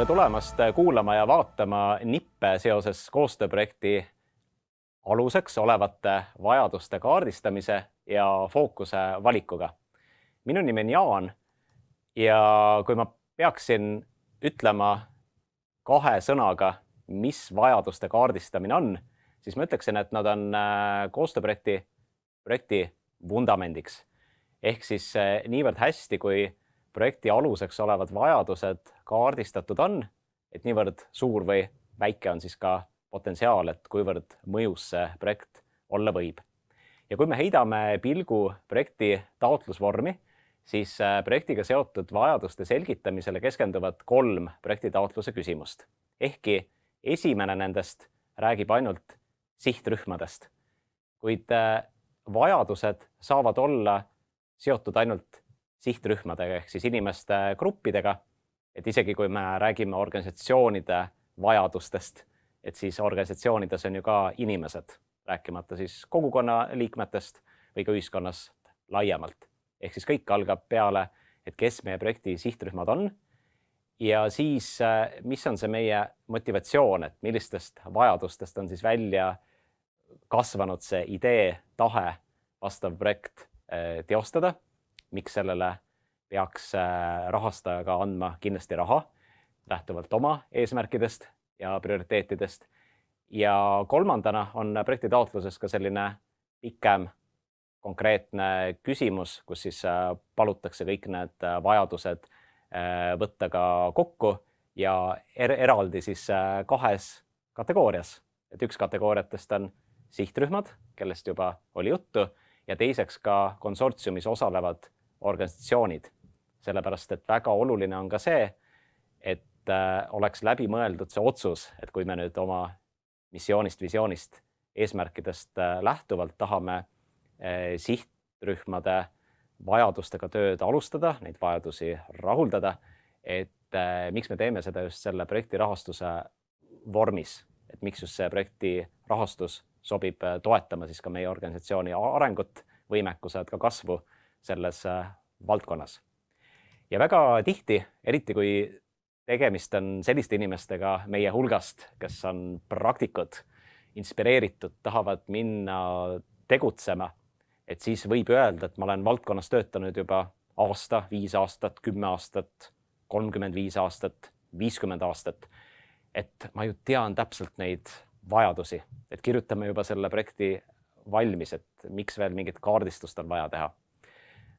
Tere tulemast kuulama ja vaatama nippe seoses koostööprojekti aluseks olevate vajaduste kaardistamise ja fookuse valikuga. Minu nimi on Jaan ja kui ma peaksin ütlema kahe sõnaga, mis vajaduste kaardistamine on, siis ma ütleksin, et nad on koostööprojekti vundamendiks. Ehk siis niivõrd hästi, kui projekti aluseks olevad vajadused kaardistatud on, et niivõrd suur või väike on siis ka potentsiaal, et kuivõrd mõjus see projekt olla võib. Ja kui me heidame pilgu projekti taotlusvormi, siis projektiga seotud vajaduste selgitamisele keskenduvad 3 projekti taotluse küsimust. Ehkki esimene nendest räägib ainult sihtrühmadest, kuid vajadused saavad olla seotud ainult sihtrühmadega ehk siis inimeste gruppidega, et isegi kui me räägime organisatsioonide vajadustest, et siis organisatsioonides on ju ka inimesed, rääkimata siis kogukonna liikmetest või ka ühiskonnas laiemalt. Ehk siis kõik algab peale, et kes meie projekti sihtrühmad on ja siis mis on see meie motivatsioon, et millistest vajadustest on siis välja kasvanud see idee, tahe vastav projekt teostada, miks sellele peaks rahastajaga andma kindlasti raha lähtuvalt oma eesmärkidest ja prioriteetidest. Ja kolmandana on projekti taotluses ka selline pikem konkreetne küsimus, kus siis palutakse kõik need vajadused võtta ka kokku ja eraldi siis 2 kategoorias. Et üks kategooriatest on sihtrühmad, kellest juba oli juttu, ja teiseks ka konsortsiumis osalevad organisatsioonid. Sellepärast, et väga oluline on ka see, et oleks läbi mõeldud see otsus, et kui me nüüd oma missioonist, visioonist, eesmärkidest lähtuvalt tahame sihtrühmade vajadustega tööd alustada, neid vajadusi rahuldada, et miks me teeme seda just selle projekti rahastuse vormis, et miks just see projekti rahastus sobib toetama siis ka meie organisatsiooni arengut, võimekused, ka kasvu selles valdkonnas. Ja väga tihti, eriti kui tegemist on selliste inimestega meie hulgast, kes on praktikud, inspireeritud, tahavad minna tegutsema, et siis võib öelda, et ma olen valdkonnas töötanud juba aasta, 5 aastat, 10 aastat, 35 aastat, 50 aastat. Et ma ju tean täpselt neid vajadusi, et kirjutame juba selle projekti valmis, et miks veel mingit kaardistust on vaja teha.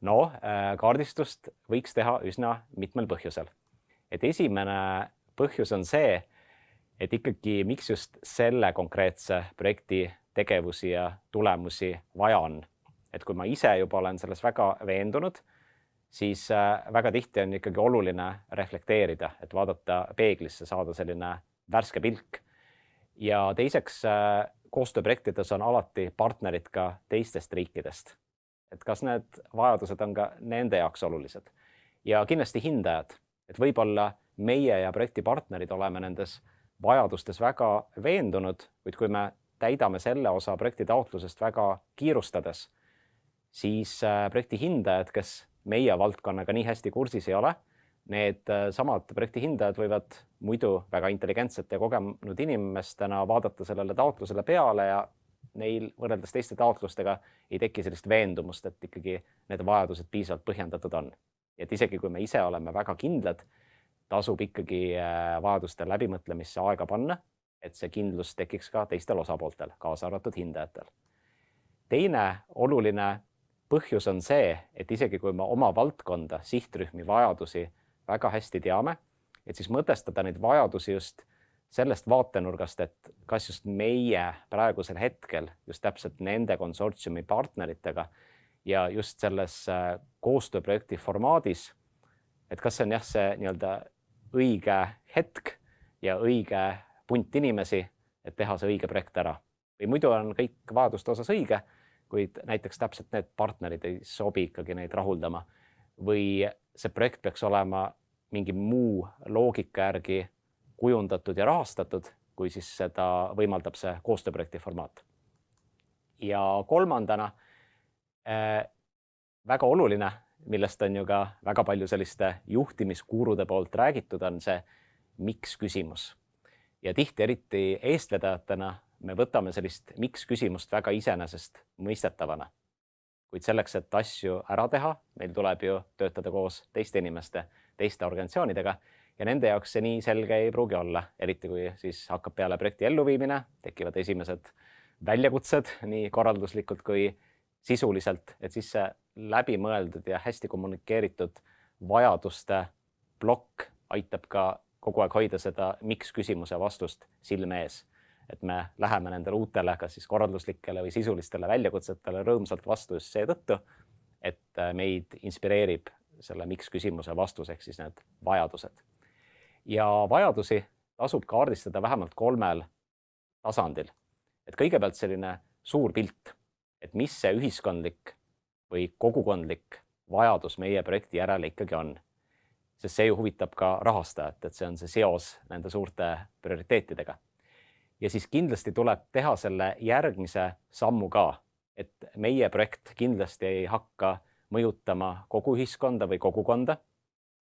No, kaardistust võiks teha üsna mitmel põhjusel. Et esimene põhjus on see, et ikkagi miks just selle konkreetse projekti tegevusi ja tulemusi vaja on. Et kui ma ise juba olen selles väga veendunud, siis väga tihti on ikkagi oluline reflekteerida, et vaadata peeglisse, saada selline värske pilk. Ja teiseks, koostööprojektides on alati partnerid ka teistest riikidest. Et kas need vajadused on ka nende jaoks olulised. Ja kindlasti hindajad, et võib-olla meie ja projekti partnerid oleme nendes vajadustes väga veendunud, kuid kui me täidame selle osa projekti taotlusest väga kiirustades, siis projekti hindajad, kes meie valdkonnaga nii hästi kursis ei ole, need samad projekti hindajad võivad muidu väga intelligentsete ja kogenud inimestena vaadata sellele taotlusele peale ja neil võrreldes teiste taotlustega ei teki sellist veendumust, et ikkagi need vajadused piisavalt põhjendatud on. Et isegi kui me ise oleme väga kindlad, tasub ikkagi vajaduste läbimõtlemisse aega panna, et see kindlus tekiks ka teistel osapooltel, kaasa arvatud hindajatel. Teine oluline põhjus on see, et isegi kui me oma valdkonda, sihtrühmi, vajadusi väga hästi teame, et siis mõtestada neid vajadusi just sellest vaatenurgast, et kas just meie praegusel hetkel just täpselt nende konsortsiumi partneritega ja just selles koostööprojekti formaadis, et kas see on see nii-öelda õige hetk ja õige punt inimesi, et teha see õige projekt ära. Või muidu on kõik vajaduste osas õige, kuid näiteks täpselt need partnerid ei sobi ikkagi neid rahuldama. Või see projekt peaks olema mingi muu loogika järgi kujundatud ja rahastatud, kui siis seda võimaldab see koostööprojekti formaat. Ja kolmandana, väga oluline, millest on ju ka väga palju selliste juhtimiskuurude poolt räägitud, on see, miks küsimus. Ja tihti eriti eestvedajatena me võtame sellist miks küsimust väga iseenesest mõistetavana. Kuid selleks, et asju ära teha, meil tuleb ju töötada koos teiste inimeste, teiste organisatsioonidega ja nende jaoks see nii selge ei pruugi olla, eriti kui siis hakkab peale projekti elluviimine, tekivad esimesed väljakutsed nii korralduslikult kui sisuliselt, et siis see läbimõeldud ja hästi kommunikeeritud vajaduste plokk aitab ka kogu aeg hoida seda miks küsimuse vastust silme ees. Et me läheme nendele uutele, kas siis korralduslikele või sisulistele väljakutsetele rõõmsalt vastu just seetõttu, et meid inspireerib selle miks küsimuse vastus ehk siis need vajadused. Ja vajadusi tasub kaardistada vähemalt 3 tasandil. Et kõigepealt selline suur pilt, et mis see ühiskondlik või kogukondlik vajadus meie projekti järele ikkagi on. Sest see ju huvitab ka rahastajat, et see on see seos nende suurte prioriteetidega. Ja siis kindlasti tuleb teha selle järgmise sammu ka, et meie projekt kindlasti ei hakka mõjutama kogu ühiskonda või kogukonda.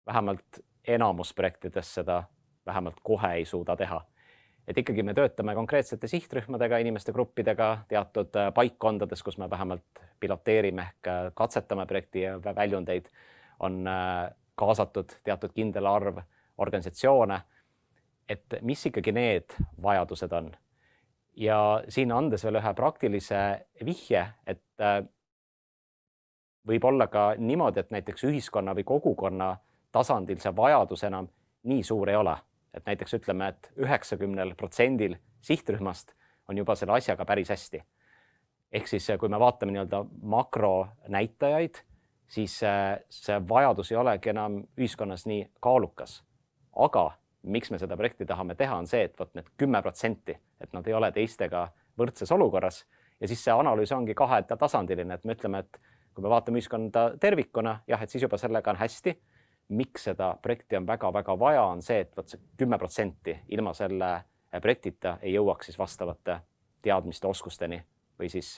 Vähemalt enamus projektides seda vähemalt kohe ei suuda teha. Et ikkagi me töötame konkreetsete sihtrühmadega, inimeste gruppidega, teatud paikkondades, kus me vähemalt piloteerime ehk katsetame projekti väljundeid, on kaasatud teatud kindel arv organisatsioone, et mis ikkagi need vajadused on. Ja siin andes veel ühe praktilise vihje, et võib olla ka niimoodi, et näiteks ühiskonna või kogukonna tasandil see vajadus enam nii suur ei ole. Et näiteks ütleme, et 90% sihtrühmast on juba selle asjaga päris hästi. Ehk siis, kui me vaatame nii-öelda makronäitajaid, siis see vajadus ei olegi enam ühiskonnas nii kaalukas. Aga miks me seda projekti tahame teha, on see, et võt need 10%, et nad ei ole teistega võrdses olukorras. Ja siis see analüüs ongi kahetasandiline, et me ütleme, et kui me vaatame ühiskonda tervikuna, jah, et siis juba sellega on hästi. Miks seda projekti on väga-väga vaja, on see, et võt see 10% ilma selle projektita ei jõuaks siis vastavate teadmiste oskusteni või siis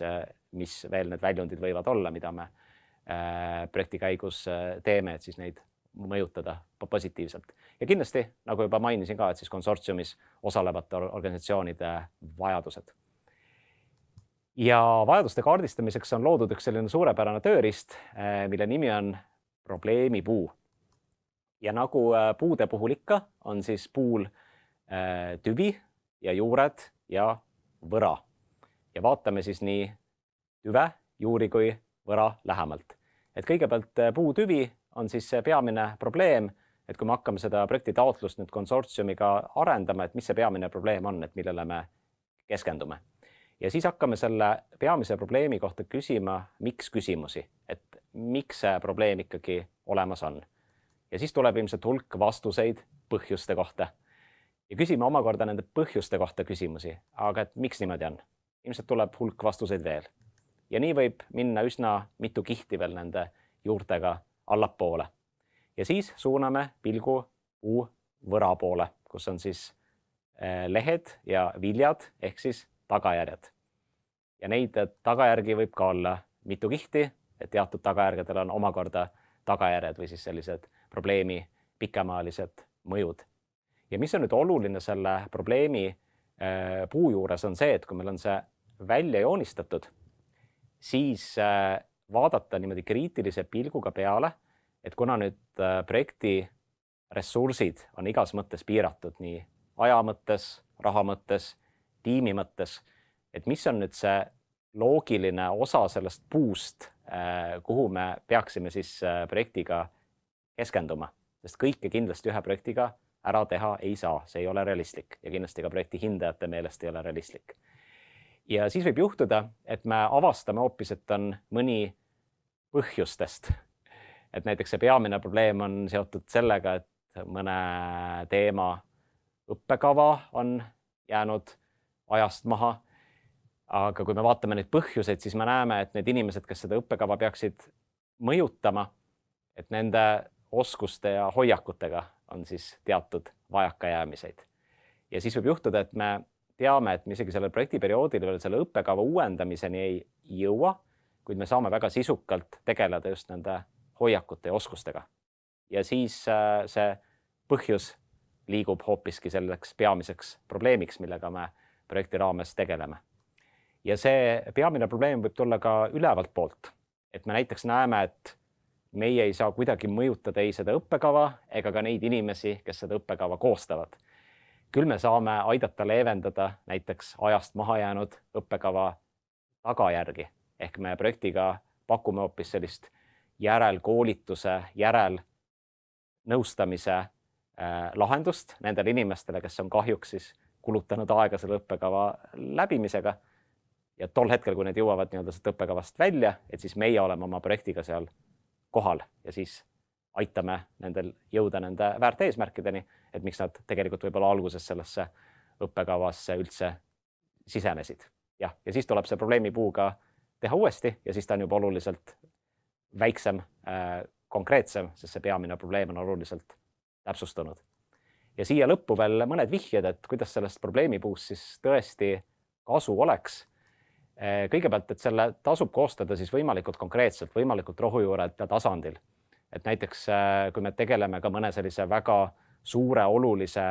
mis veel need väljundid võivad olla, mida me projekti käigus teeme, et siis neid mõjutada positiivselt. Ja kindlasti, nagu juba mainisin ka, et siis konsortsiumis osalevate organisatsioonide vajadused. Ja vajaduste kaardistamiseks on loodud üks selline suurepärane tööriist, mille nimi on probleemipuu. Ja nagu puude puhul ikka, on siis puul tüvi ja juured ja võra. Ja vaatame siis nii tüve, juuri kui võra lähemalt. Et kõigepealt puutüvi on siis see peamine probleem, et kui me hakkame seda projekti taotlust nüüd konsortsiumiga arendama, et mis see peamine probleem on, et millele me keskendume. Ja siis hakkame selle peamise probleemi kohta küsima miks küsimusi, et miks see probleem ikkagi olemas on. Ja siis tuleb ilmselt hulk vastuseid põhjuste kohta. Ja küsime omakorda nende põhjuste kohta küsimusi, aga et miks niimoodi on? Ilmselt tuleb hulk vastuseid veel. Ja nii võib minna üsna mitu kihti veel nende juurtega allapoole. Ja siis suuname pilgu puu võra poole, kus on siis lehed ja viljad ehk siis tagajärjed. Ja neid tagajärgi võib ka olla mitu kihti, et teatud tagajärgedel on omakorda tagajärjed või siis sellised probleemi pikemaalised mõjud. Ja mis on nüüd oluline selle probleemi puu juures on see, et kui meil on see välja joonistatud, siis vaadata niimoodi kriitilise pilguga peale, et kuna nüüd projekti ressursid on igas mõttes piiratud, nii aja mõttes, raha mõttes, tiimi mõttes, et mis on nüüd see loogiline osa sellest puust, kuhu me peaksime siis projektiga keskenduma, sest kõike kindlasti ühe projektiga ära teha ei saa, see ei ole realistlik ja kindlasti ka projekti hindajate meelest ei ole realistlik. Ja siis võib juhtuda, et me avastame hoopis, et on mõni põhjustest. Et näiteks see peamine probleem on seotud sellega, et mõne teema õppekava on jäänud ajast maha. Aga kui me vaatame neid põhjuseid, siis me näeme, et need inimesed, kes seda õppekava peaksid mõjutama, et nende oskuste ja hoiakutega on siis teatud vajakajäämiseid. Ja siis võib juhtuda, et me teame, et me isegi selle projektiperioodil veel selle õppekava uuendamiseni ei jõua, kuid me saame väga sisukalt tegeleda just nende hoiakute ja oskustega. Ja siis see põhjus liigub hoopiski selleks peamiseks probleemiks, millega me projekti raames tegeleme. Ja see peamine probleem võib tulla ka ülevalt poolt, et me näiteks näeme, et meie ei saa kuidagi mõjutada ei seda õppekava ega ka neid inimesi, kes seda õppekava koostavad. Küll me saame aidata leevendada näiteks ajast maha jäänud õppekava tagajärgi, ehk me projektiga pakume hoopis sellist järelkoolituse, järelnõustamise lahendust nendele inimestele, kes on kahjuks siis kulutanud aega selle õppekava läbimisega. Ja tol hetkel, kui need jõuavad seda õppekavast välja, et siis meie oleme oma projektiga seal kohal ja siis aitame nendel jõuda nende väärt eesmärkideni, et miks nad tegelikult võib-olla alguses sellesse õppekavasse üldse sisenesid. Ja siis tuleb see probleemipuuga teha uuesti ja siis ta on juba oluliselt väiksem, konkreetsem, sest see peamine probleem on oluliselt täpsustunud. Ja siia lõppu veel mõned vihjed, et kuidas sellest probleemipuust siis tõesti kasu oleks. Kõigepealt, et selle tasub koostada siis võimalikult konkreetselt, võimalikult rohujuurete tasandil. Et näiteks, kui me tegeleme ka mõne sellise väga suure olulise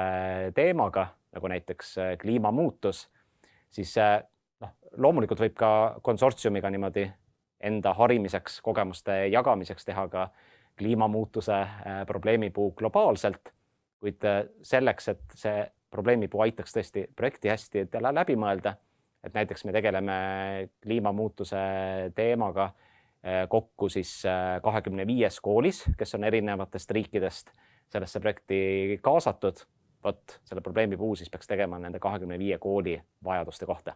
teemaga, nagu näiteks kliimamuutus, siis loomulikult võib ka konsortsiumiga niimoodi enda harimiseks, kogemuste jagamiseks teha ka kliimamuutuse probleemipuu globaalselt, kuid selleks, et see probleemipuu aitaks tõesti projekti hästi läbi mõelda, et näiteks me tegeleme kliimamuutuse teemaga kokku siis 25 koolis, kes on erinevatest riikidest sellesse projekti kaasatud. Vot selle probleemipuu siis peaks tegema nende 25 kooli vajaduste kohta.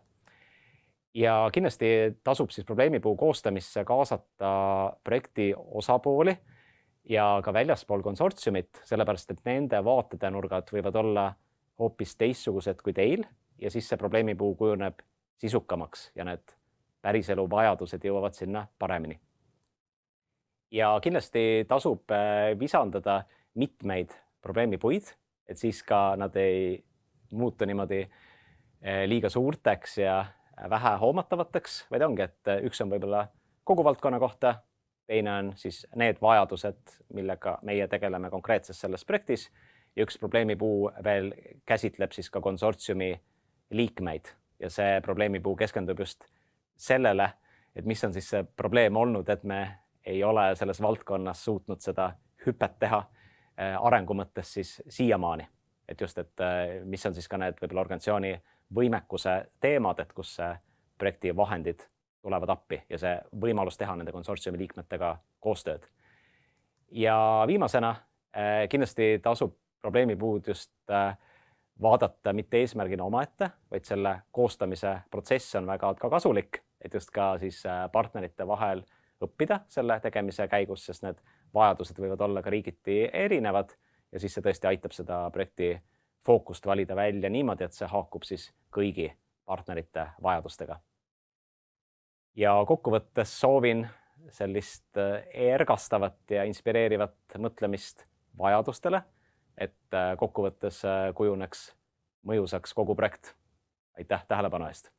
Ja kindlasti tasub siis probleemipuu koostamisse kaasata projekti osapooli ja ka väljaspool konsortsiumit, sellepärast et nende vaatetenurgad võivad olla hoopis teistsugused kui teil ja siis see probleemipuu kujuneb sisukamaks ja need päriselu vajadused jõuavad sinna paremini. Ja kindlasti tasub visandada mitmeid probleemipuid, et siis ka nad ei muutu niimoodi liiga suurteks ja vähe hoomatavateks, vaid ongi, et üks on võib-olla kogu valdkonna kohta, teine on siis need vajadused, millega meie tegeleme konkreetses selles projektis ja üks probleemipuu veel käsitleb siis ka konsortsiumi liikmeid. Ja see probleemipuu keskendub just sellele, et mis on siis see probleem olnud, et me ei ole selles valdkonnas suutnud seda hüpet teha arengu mõttes siis siiamaani. Et just, et mis on siis ka need võib-olla organisatsiooni võimekuse teemad, et kus projekti vahendid tulevad appi ja see võimalus teha nende konsortsiumi liikmetega koostööd. Ja viimasena kindlasti tasub probleemipuud just vaadata mitte eesmärgina omaette, vaid selle koostamise protsess on väga ka kasulik, et just ka siis partnerite vahel õppida selle tegemise käigus, sest need vajadused võivad olla ka riigiti erinevad ja siis see tõesti aitab seda projekti fookust valida välja niimoodi, et see haakub siis kõigi partnerite vajadustega. Ja kokkuvõttes soovin sellist ergastavat ja inspireerivat mõtlemist vajadustele, et kokkuvõttes kujuneks mõjusaks kogu projekt. Aitäh tähelepanu eest!